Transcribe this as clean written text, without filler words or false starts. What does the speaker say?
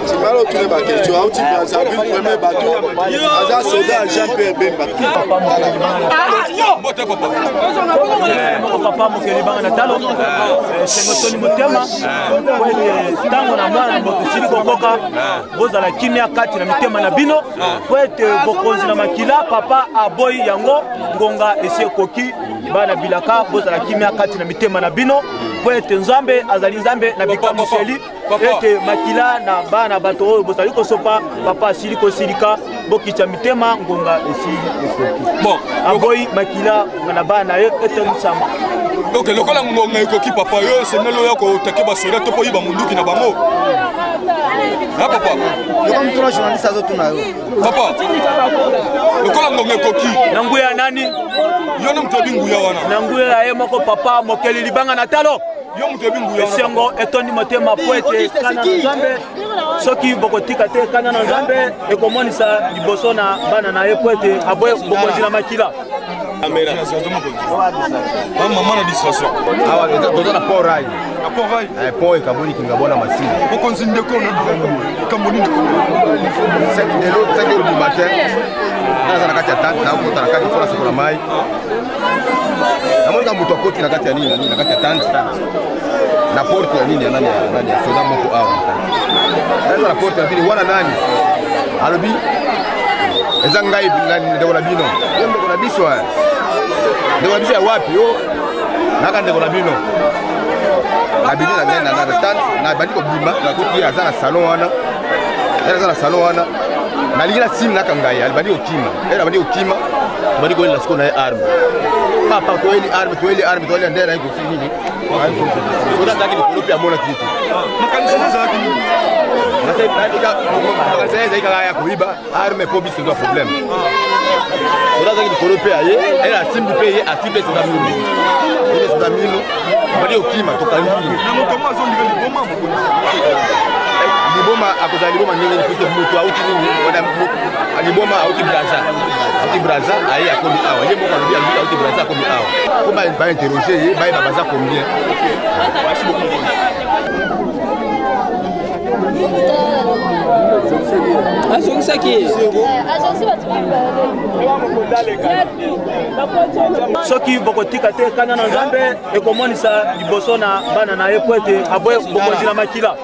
Timalo tous les bateaux, tu as vu le premier bateau, Aza soldat Jean-Pierre Bemba. Papa Mokelibanga Natalo, Sengotoni Motema, tango na mwana motosili kokoka, boza la kimia kati na mitema na bino, kwete bokonzi na makila, papa aboy yango, ngonga ese koki, bana bilaka, boza la kimia kati na mitema na bino, kwete nzambe, azali nzambe na bikamu seli, ete makila na bana bato, bozali kosopa, papa asili kosilika, bokicha mitema, ngonga esi koki. Bon, aboy makila, na bana ete msama. Donc le kola ngonga ekoki papa yo senelo ya ko takeba soda to po yiba munduki na bango. Ah papa. Yo comme trois journalistes azotu na yo. Papa. Le kola ngonga ekoki. Nanguya nani? Yo na mtobi nguya wana. Nanguya ye moko papa Mokelibanga Natalo. Yo mtobi nguya. Sengo etoni motema poete kana nzambe. Soki bokotika te kana nzambe ekomonisa liboso na bana na ye poete aboye bokonzi na makila. Maman a distraction. Ah ouais, tu as port rail. Port rail. Port et Kaboni qui ngabona masini. Pourquoi on signe de quoi Kaboni de quoi? C'est de l'autre 5 heures du matin. Dans la carte tante, na ukota na kati kwa soko la mai. Na mwanga mtu akoti na kati ya nini na kati ya tante. Na porte ya nini nani soda moko awa. Ndio na porte ya nini wana nani? Alobi ezangai ndeko na bino. Yo ndeko na biso wa. Ndeko na biso ya wapi yo? Naka ndeko na bino. Abidi na nena na tante na bandi ko bima na kuti aza na salon wana. Aza na salon wana. Na lingina sim naka ngai albadi okima. Era bandi okima. Bandi ko ila siko na arme. Papa to eli arme to eli ndera iko fini. Soda taki ni kolopia mona kitu. Makanisa za kini. Makanisa za ya kuiba arme po biso ndo problem. Soda taki ni kolopia ye, era sim du paye a tipe soda mino. Ile soda mino, bali okima to kangi. Na mokoma zo ndivyo liboma mokoni. Liboma akoza liboma nini kuto mutu auti nini wala liboma auti braza. Auti braza ayi akomi awa. Ye moko alobia auti braza akomi awa. Ko ba interroger ye, ba baza combien. Merci beaucoup. Soki bokotika te kana na nzambe ekomonisa liboso na bana na ye poete aboye bokonzi na makila.